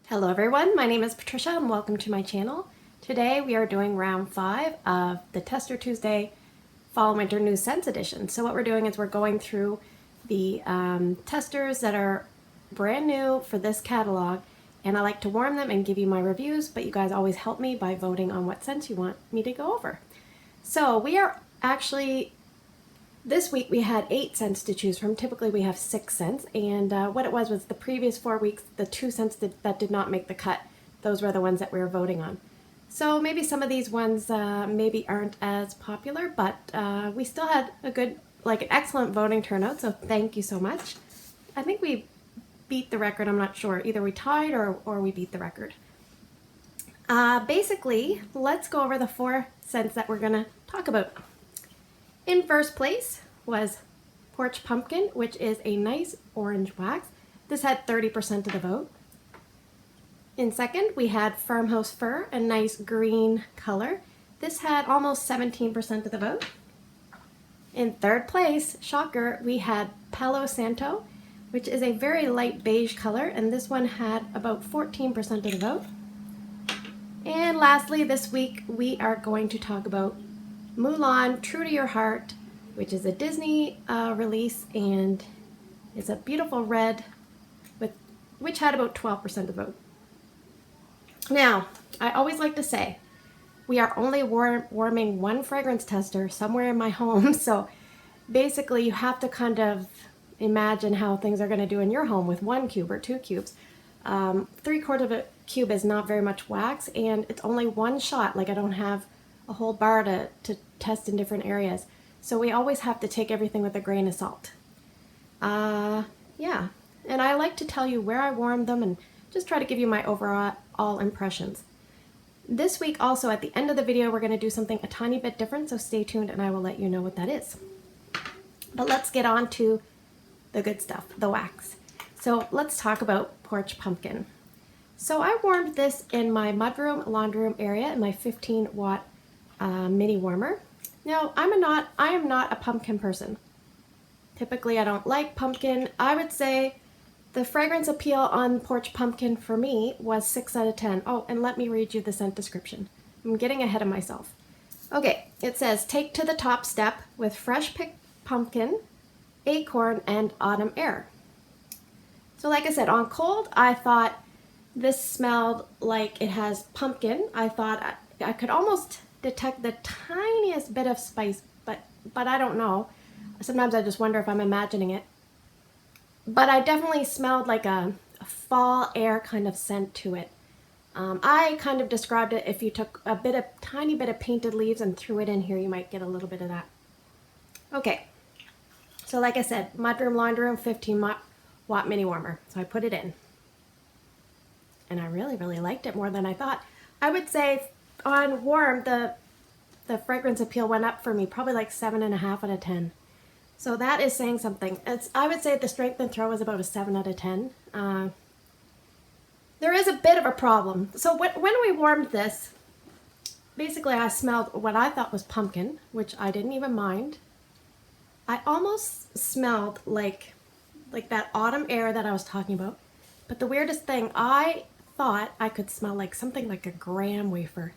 Hello everyone, my name is Patricia and welcome to my channel. Today we are doing round 5 of the Tester Tuesday Fall Winter New Scents Edition. So what we're doing is we're going through the testers that are brand new for this catalog, and I like to warm them and give you my reviews, but you guys always help me by voting on what scents you want me to go over. So we are actually, this week we had 8 scents to choose from. Typically we have 6 scents, and what it was the previous 4 weeks, the 2 scents that did not make the cut, those were the ones that we were voting on. So maybe some of these ones maybe aren't as popular, but we still had a good, an excellent voting turnout, so thank you so much. I think we beat the record, I'm not sure. Either we tied or we beat the record. Basically, let's go over the 4 scents that we're going to talk about. In first place was Porch Pumpkin, which is a nice orange wax. This had 30% of the vote. In second, we had Farmhouse Fir, a nice green color. This had almost 17% of the vote. In third place, shocker, we had Palo Santo, which is a very light beige color, and this one had about 14% of the vote. And lastly, this week we are going to talk about Mulan, True to Your Heart, which is a Disney release, and it's a beautiful red, which had about 12% of the vote. Now, I always like to say, we are only warming one fragrance tester somewhere in my home, so basically you have to kind of imagine how things are going to do in your home with 1 cube or 2 cubes. 3/4 of a cube is not very much wax, and it's only one shot. I don't have a whole bar to test in different areas. So we always have to take everything with a grain of salt. Yeah, and I like to tell you where I warmed them and just try to give you my overall impressions. This week also, at the end of the video, we're going to do something a tiny bit different, so stay tuned and I will let you know what that is. But let's get on to the good stuff, the wax. So let's talk about Porch Pumpkin. So I warmed this in my mudroom, laundry room area in my 15-watt mini warmer. Now, I am not a pumpkin person. Typically, I don't like pumpkin. I would say the fragrance appeal on Porch Pumpkin for me was 6 out of 10. Oh, and let me read you the scent description. I'm getting ahead of myself. Okay, it says, take to the top step with fresh picked pumpkin, acorn, and autumn air. So like I said, on cold, I thought this smelled like it has pumpkin. I thought I could almost detect the tiniest bit of spice, but I don't know. Sometimes I just wonder if I'm imagining it. But I definitely smelled like a fall air kind of scent to it. I kind of described it, if you took a tiny bit of painted leaves and threw it in here, you might get a little bit of that. Okay, so like I said, mudroom, laundry room, 15-watt mini warmer. So I put it in. And I really, really liked it more than I thought. I would say on warm, the fragrance appeal went up for me, probably like 7.5 out of 10. So that is saying something. I would say the strength and throw is about a 7 out of 10. There is a bit of a problem. So when we warmed this, basically I smelled what I thought was pumpkin, which I didn't even mind. I almost smelled like that autumn air that I was talking about. But the weirdest thing, I thought I could smell like something like a graham wafer.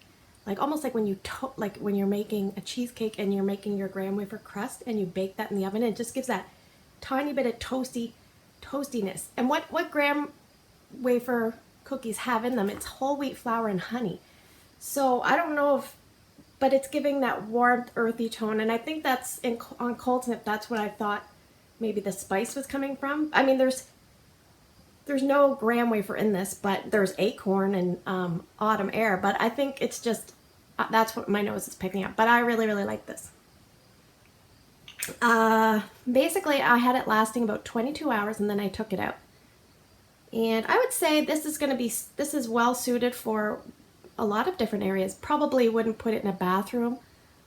Almost like when you're making a cheesecake and you're making your graham wafer crust and you bake that in the oven, it just gives that tiny bit of toastiness. And what graham wafer cookies have in them, it's whole wheat flour and honey. So I don't know but it's giving that warmth, earthy tone, and I think that's on cold snip, that's what I thought maybe the spice was coming from. I mean, there's no graham wafer in this, but there's acorn and autumn air, but I think it's just, that's what my nose is picking up, but I really, really like this. Basically, I had it lasting about 22 hours and then I took it out. And I would say this is well suited for a lot of different areas. Probably wouldn't put it in a bathroom.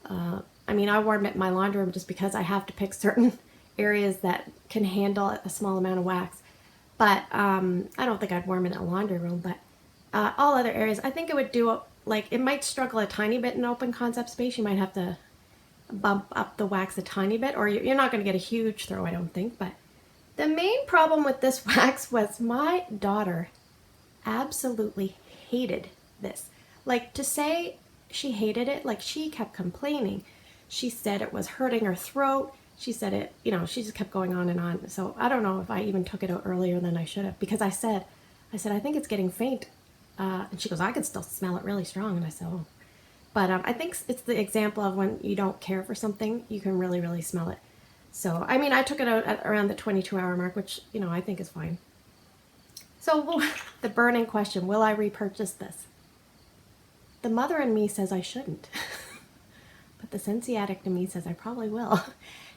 I mean, I warm it in my laundry room just because I have to pick certain areas that can handle a small amount of wax. But I don't think I'd warm it in a laundry room, but all other areas, I think it would do, it might struggle a tiny bit in open concept space. You might have to bump up the wax a tiny bit, or you're not going to get a huge throw, I don't think. But the main problem with this wax was my daughter absolutely hated this. Like, to say she hated it, like, she kept complaining. She said it was hurting her throat. She said it, you know, she just kept going on and on. So I don't know if I even took it out earlier than I should have, because I said, I think it's getting faint. And she goes, I can still smell it really strong. And I said, oh. But I think it's the example of when you don't care for something, you can really, really smell it. So, I mean, I took it out at around the 22-hour mark, which, you know, I think is fine. So the burning question, will I repurchase this? The mother in me says I shouldn't. But the Scentsy addict in me says I probably will.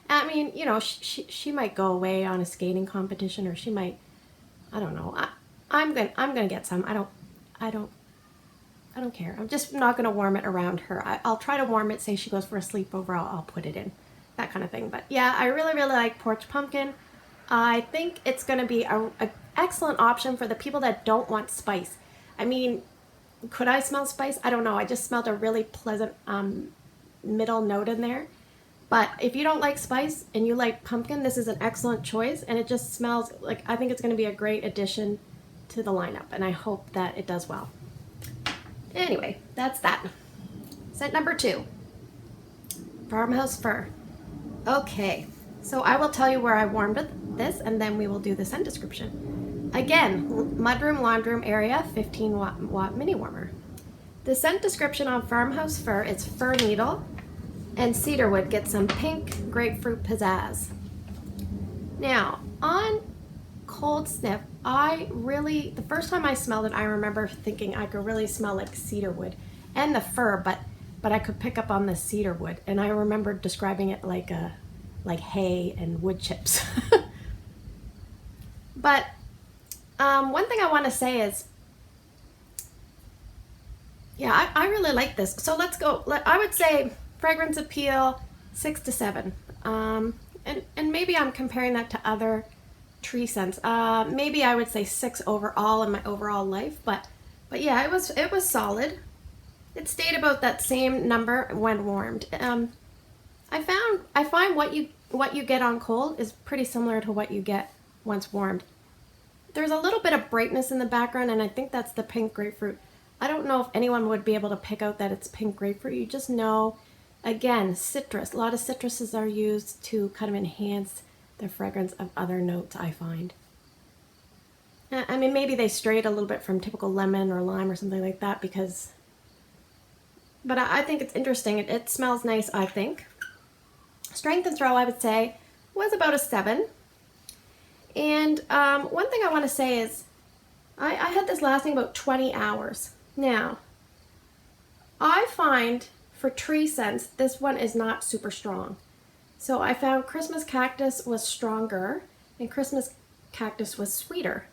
I mean, you know, she might go away on a skating competition, or she might, I don't know. I'm gonna get some. I don't care. I'm just not gonna warm it around her. I'll try to warm it. Say she goes for a sleepover, I'll put it in, that kind of thing. But yeah, I really, really like Porch Pumpkin. I think it's gonna be a excellent option for the people that don't want spice. I mean, could I smell spice? I don't know. I just smelled a really pleasant middle note in there. But if you don't like spice and you like pumpkin, this is an excellent choice. And it just smells like, I think it's going to be a great addition to the lineup. And I hope that it does well. Anyway, that's that. Scent number 2. Farmhouse Fir. Okay, so I will tell you where I warmed this, and then we will do the scent description. Again, mudroom, laundroom area, 15 watt mini warmer. The scent description on Farmhouse Fir is fir needle and cedarwood. Get some pink grapefruit pizzazz. Now, on cold sniff, the first time I smelled it, I remember thinking I could really smell like cedarwood and the fir, but I could pick up on the cedarwood, and I remember describing it like hay and wood chips. But one thing I want to say is, yeah, I really like this. So let's go. I would say fragrance appeal 6 to 7, and maybe I'm comparing that to other tree scents. Maybe I would say 6 overall in my overall life, but yeah, it was solid. It stayed about that same number when warmed. I find what you get on cold is pretty similar to what you get once warmed. There's a little bit of brightness in the background, and I think that's the pink grapefruit. I don't know if anyone would be able to pick out that it's pink grapefruit. You just know, again, citrus. A lot of citruses are used to kind of enhance the fragrance of other notes, I find. I mean, maybe they strayed a little bit from typical lemon or lime or something like that, but I think it's interesting. It smells nice, I think. Strength and throw, I would say, was about a 7. And one thing I want to say is, I had this lasting about 20 hours. Now, I find for tree scents, this one is not super strong. So I found Christmas cactus was stronger, and Christmas cactus was sweeter.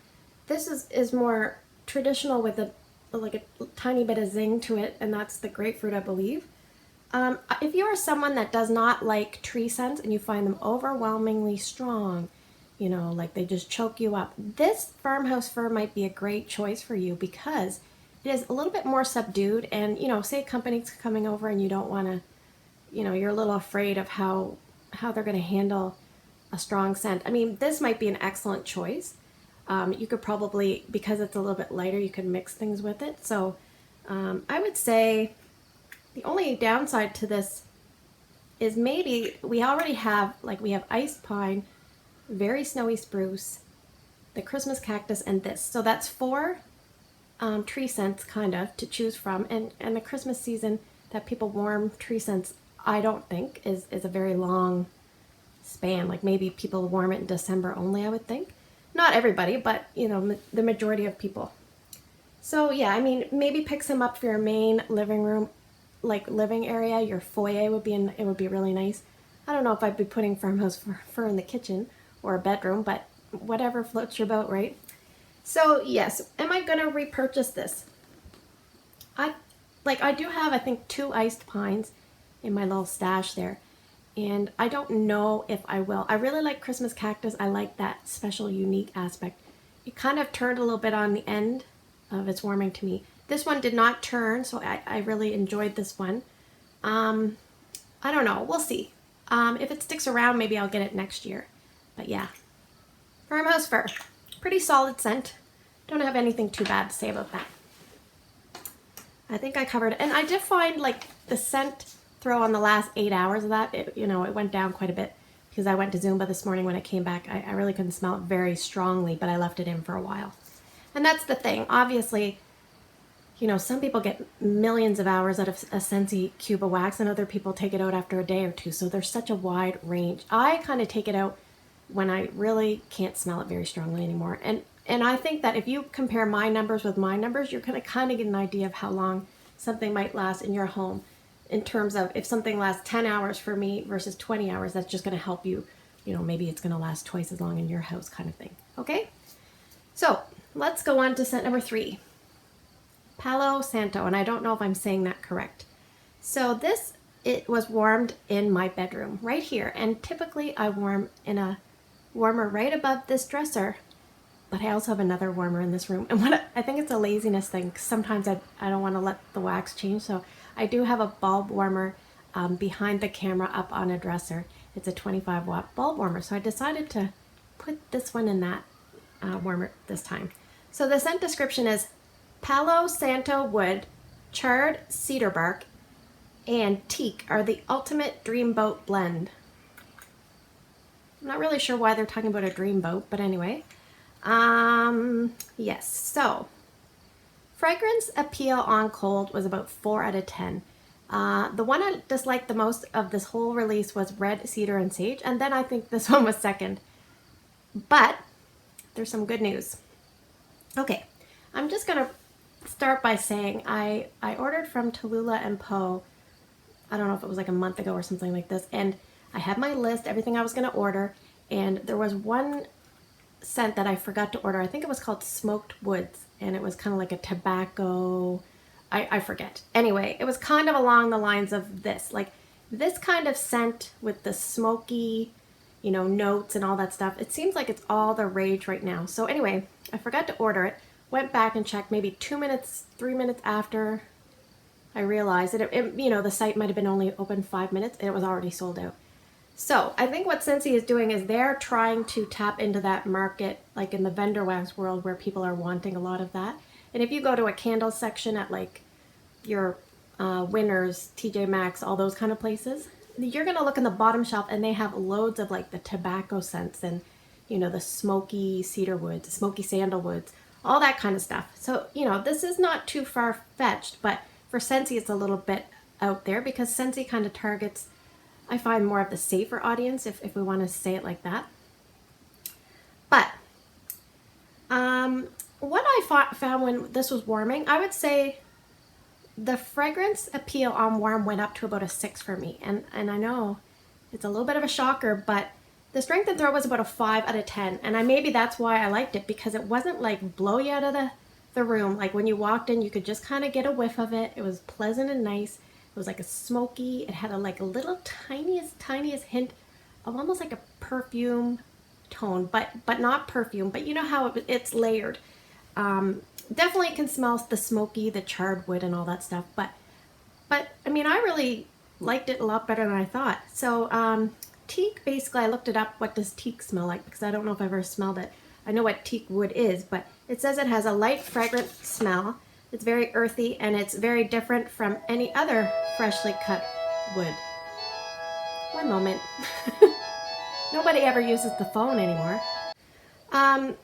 This is more traditional with a tiny bit of zing to it, and that's the grapefruit, I believe. If you are someone that does not like tree scents and you find them overwhelmingly strong, you know, like they just choke you up, this Farmhouse Fir might be a great choice for you, because it is a little bit more subdued. And, you know, say a company's coming over and you don't want to, you know, you're a little afraid of how they're going to handle a strong scent. I mean, this might be an excellent choice. You could probably, because it's a little bit lighter, you could mix things with it. So I would say the only downside to this is maybe we already have, we have iced pine, very snowy spruce, the Christmas cactus, and this. So that's 4 tree scents kind of to choose from. And the Christmas season that people warm tree scents, I don't think is a very long span. Like maybe people warm it in December only, I would think. Not everybody, but you know, the majority of people. So yeah, I mean, maybe pick some up for your main living room, living area. Your foyer would be really nice. I don't know if I'd be putting Farmhouse Fir in the kitchen or a bedroom, but whatever floats your boat, right? So yes, am I gonna repurchase this? I do have, I think, 2 iced pines in my little stash there, and I don't know if I will. I really like Christmas cactus. I like that special, unique aspect. It kind of turned a little bit on the end of its warming to me. This one did not turn, so I really enjoyed this one. I don't know. We'll see. If it sticks around, maybe I'll get it next year. But yeah. Farmhouse Fir. Pretty solid scent. don't have anything too bad to say about that. I think I covered it. And I did find like the scent throw on the last 8 hours of that, it went down quite a bit because I went to Zumba this morning. When I came back, I really couldn't smell it very strongly, but I left it in for a while. And that's the thing. Obviously, some people get millions of hours out of a Scentsy cube of wax, and other people take it out after a day or two. So there's such a wide range. I kind of take it out when I really can't smell it very strongly anymore. And I think that if you compare my numbers with my numbers, you're going to kind of get an idea of how long something might last in your home. In terms of if something lasts 10 hours for me versus 20 hours, that's just going to help you. Maybe it's going to last twice as long in your house kind of thing. Okay? So let's go on to scent number 3. Palo Santo, and I don't know if I'm saying that correct. So it was warmed in my bedroom right here, and typically I warm in a warmer right above this dresser, but I also have another warmer in this room. And I think it's a laziness thing, 'cause sometimes I don't want to let the wax change, so I do have a bulb warmer behind the camera up on a dresser. It's a 25-watt bulb warmer, so I decided to put this one in that warmer this time. So the scent description is Palo Santo wood, charred cedar bark, and teak are the ultimate dreamboat blend. I'm not really sure why they're talking about a dreamboat, but anyway. Yes, so fragrance appeal on cold was about 4 out of 10. The one I disliked the most of this whole release was red cedar and sage, and then I think this one was second. But there's some good news. Okay, I'm just gonna start by saying I ordered from Tallulah and Poe, I don't know if it was like a month ago or something like this, and I had my list, everything I was going to order, and there was one scent that I forgot to order. I think it was called Smoked Woods, and it was kind of like a tobacco, I forget. Anyway, it was kind of along the lines of this, like this kind of scent with the smoky, notes and all that stuff. It seems like it's all the rage right now. So anyway, I forgot to order it. Went back and checked maybe 2 minutes, 3 minutes after I realized that the site might have been only open 5 minutes and it was already sold out. So I think what Scentsy is doing is they're trying to tap into that market, like in the vendor wax world where people are wanting a lot of that. And if you go to a candle section at like your Winners, TJ Maxx, all those kind of places, you're going to look in the bottom shelf and they have loads of like the tobacco scents and, the smoky cedar woods, smoky sandalwoods, all that kind of stuff. So, this is not too far-fetched, but for Scentsy, it's a little bit out there because Scentsy kind of targets, I find, more of the safer audience, if we want to say it like that. But what I found when this was warming, I would say the fragrance appeal on warm went up to about a 6 for me. And I know it's a little bit of a shocker, but the strength and throw was about a 5 out of 10. And maybe that's why I liked it, because it wasn't like blow you out of the room. Like when you walked in, you could just kind of get a whiff of it. It was pleasant and nice. It was like a smoky, it had a little tiniest hint of almost like a perfume tone, but not perfume, but you know how it's layered. Definitely can smell the smoky, the charred wood and all that stuff, but I mean, I really liked it a lot better than I thought. So teak, basically I looked it up, what does teak smell like, because I don't know if I've ever smelled it. I know what teak wood is, but it says it has a light fragrant smell. It's very earthy and it's very different from any other freshly cut wood. One moment. Nobody ever uses the phone anymore. I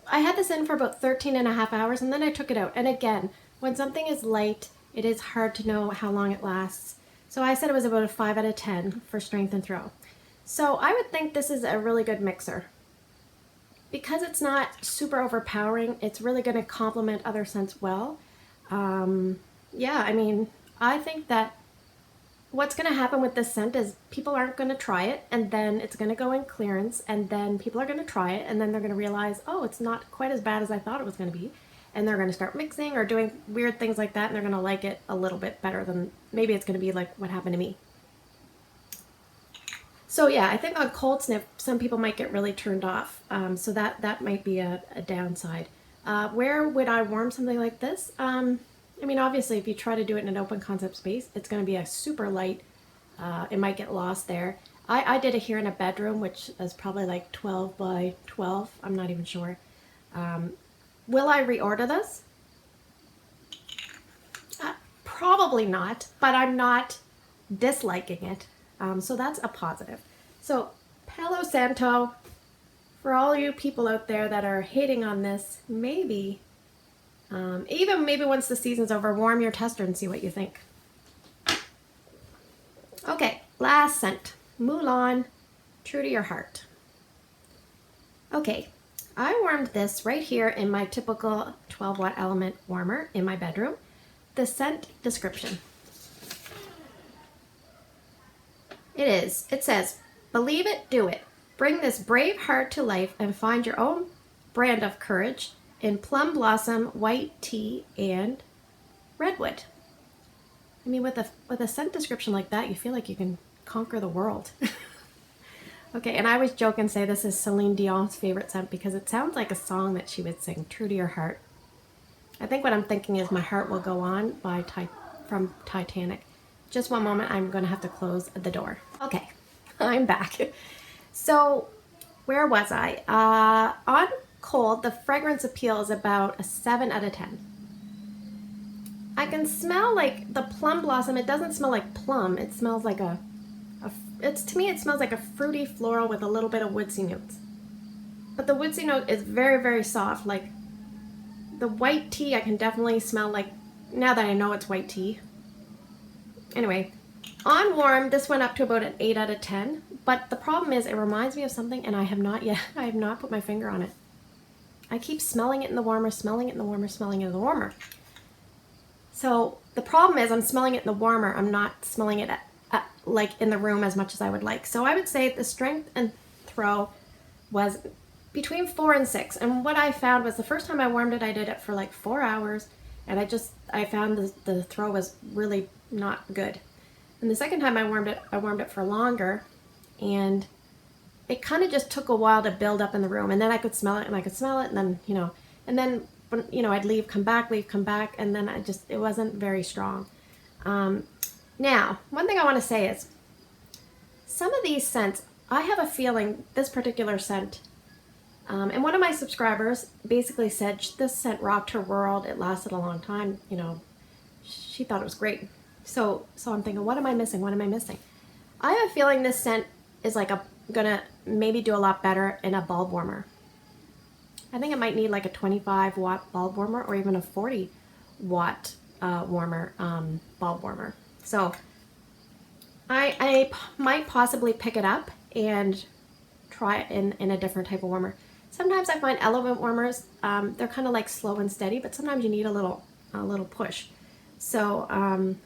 had this in for about 13 and a half hours and then I took it out. And again, when something is light, it is hard to know how long it lasts. So I said it was about a 5 out of 10 for strength and throw. So I would think this is a really good mixer. Because it's not super overpowering, it's really going to complement other scents well. Yeah, I mean, I think that what's going to happen with this scent is people aren't going to try it, and then it's going to go in clearance, and then people are going to try it, and then they're going to realize, oh, it's not quite as bad as I thought it was going to be. And they're going to start mixing or doing weird things like that, and they're going to like it a little bit better than maybe it's going to be like what happened to me. So yeah, I think on cold sniff, some people might get really turned off. So that might be a downside. Where would I warm something like this? I mean, obviously, if you try to do it in an open concept space, it's going to be a super light. It might get lost there. I did it here in a bedroom, which is probably like 12 by 12. I'm not even sure. Will I reorder this? Probably not, but I'm not disliking it. So that's a positive. So Palo Santo, for all you people out there that are hating on this, maybe, even maybe once the season's over, warm your tester and see what you think. Okay, last scent, Mulan, True to Your Heart. Okay, I warmed this right here in my typical 12 watt element warmer in my bedroom. The scent description. It says, believe it, do it. Bring this brave heart to life and find your own brand of courage in plum blossom, white tea, and redwood. I mean, with a scent description like that, you feel like you can conquer the world. Okay, and I always joke and say this is Celine Dion's favorite scent because it sounds like a song that she would sing, True to Your Heart. I think what I'm thinking is My Heart Will Go On from Titanic. Just one moment, I'm going to have to close the door. Okay, I'm back. So, where was I? On cold, the fragrance appeal is about a 7 out of 10. I can smell like the plum blossom. It doesn't smell like plum. It smells like to me it smells like a fruity floral with a little bit of woodsy notes. But the woodsy note is very, very soft. Like the white tea I can definitely smell, like now that I know it's white tea. Anyway, on warm, this went up to about an 8 out of 10. But the problem is it reminds me of something and I have not put my finger on it. I keep smelling it in the warmer, smelling it in the warmer, smelling it in the warmer. So the problem is I'm smelling it in the warmer. I'm not smelling it like in the room as much as I would like. So I would say the strength and throw was between 4 and 6. And what I found was the first time I warmed it, I did it for like 4 hours. And I found the throw was really not good. And the second time I warmed it for longer. And it kind of just took a while to build up in the room. And then I could smell it and I could smell it. And then, I'd leave, come back. And then it wasn't very strong. Now, one thing I want to say is some of these scents, I have a feeling this particular scent, and one of my subscribers basically said this scent rocked her world. It lasted a long time. She thought it was great. So I'm thinking, what am I missing? What am I missing? I have a feeling this scent is gonna maybe do a lot better in a bulb warmer. I think it might need like a 25 watt bulb warmer or even a 40 watt warmer, bulb warmer. So I might possibly pick it up and try it in a different type of warmer. Sometimes I find element warmers, they're kind of like slow and steady, but sometimes you need a little push. So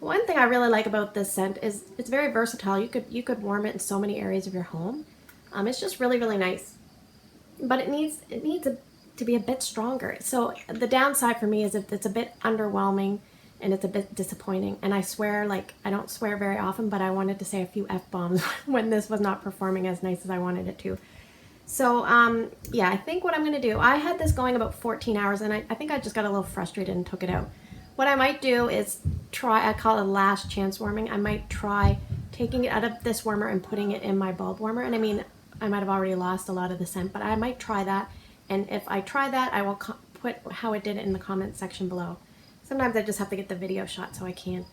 one thing I really like about this scent is it's very versatile. You could warm it in so many areas of your home. It's just really, really nice. But it needs to be a bit stronger. So the downside for me is if it's a bit underwhelming and it's a bit disappointing. And I swear, I don't swear very often, but I wanted to say a few F-bombs when this was not performing as nice as I wanted it to. So yeah, I think what I'm gonna do, I had this going about 14 hours and I think I just got a little frustrated and took it out. What I might do is I call it a last chance warming. I might try taking it out of this warmer and putting it in my bulb warmer. And I mean, I might have already lost a lot of the scent, but I might try that. And if I try that, I will put how it did it in the comment section below. Sometimes I just have to get the video shot, so I can't,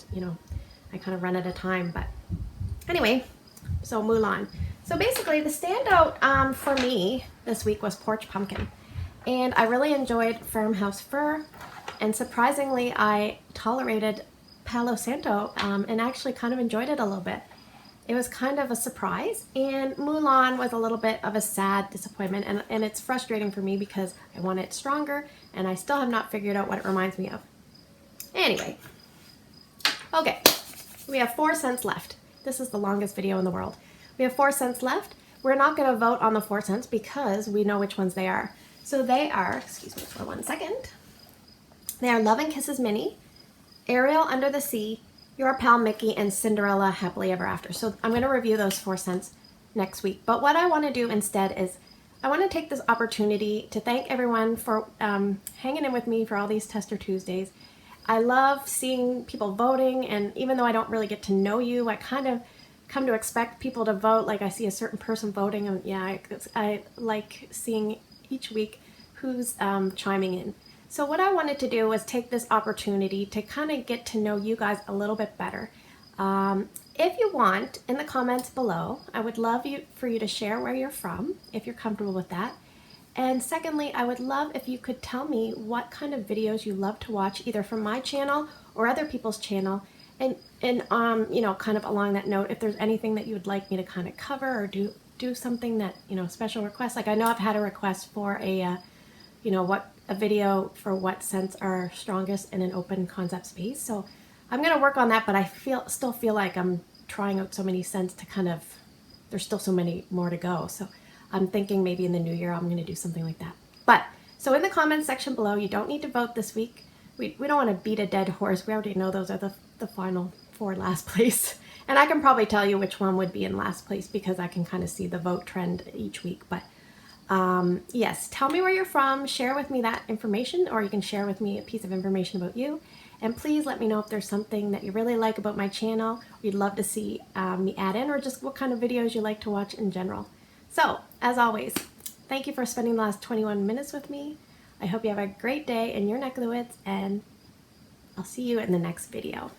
I kind of run out of time. But anyway, so Mulan. So basically, the standout for me this week was Porch Pumpkin. And I really enjoyed Farmhouse Fir. And surprisingly, I tolerated Palo Santo and actually kind of enjoyed it a little bit. It was kind of a surprise, and Mulan was a little bit of a sad disappointment, and it's frustrating for me because I want it stronger, and I still have not figured out what it reminds me of. Anyway, okay, we have 4 scents left. This is the longest video in the world. We have 4 scents left. We're not going to vote on the 4 scents because we know which ones they are. So they are, excuse me for 1 second, they are Love and Kisses Mini, Ariel Under the Sea, Your Pal Mickey, and Cinderella Happily Ever After. So I'm going to review those 4 scents next week. But what I want to do instead is I want to take this opportunity to thank everyone for hanging in with me for all these Tester Tuesdays. I love seeing people voting, and even though I don't really get to know you, I kind of come to expect people to vote. Like I see a certain person voting, and yeah, I like seeing each week who's chiming in. So what I wanted to do was take this opportunity to kind of get to know you guys a little bit better. If you want, in the comments below, I would love for you to share where you're from, if you're comfortable with that. And secondly, I would love if you could tell me what kind of videos you love to watch, either from my channel or other people's channel. And you know, kind of along that note, if there's anything that you would like me to kind of cover or do something that, you know, special requests. Like I know I've had a request for a, you know, a video for what scents are strongest in an open concept space. So I'm going to work on that, but I still feel like I'm trying out so many scents to kind of, there's still so many more to go. So I'm thinking maybe in the new year I'm going to do something like that. But so in the comments section below, you don't need to vote this week. We don't want to beat a dead horse. We already know those are the final 4 last place. And I can probably tell you which one would be in last place because I can kind of see the vote trend each week. But yes, tell me where you're from, share with me that information, or you can share with me a piece of information about you. And please let me know if there's something that you really like about my channel, you'd love to see me add in, or just what kind of videos you like to watch in general. So, as always, thank you for spending the last 21 minutes with me. I hope you have a great day in your neck of the woods, and I'll see you in the next video.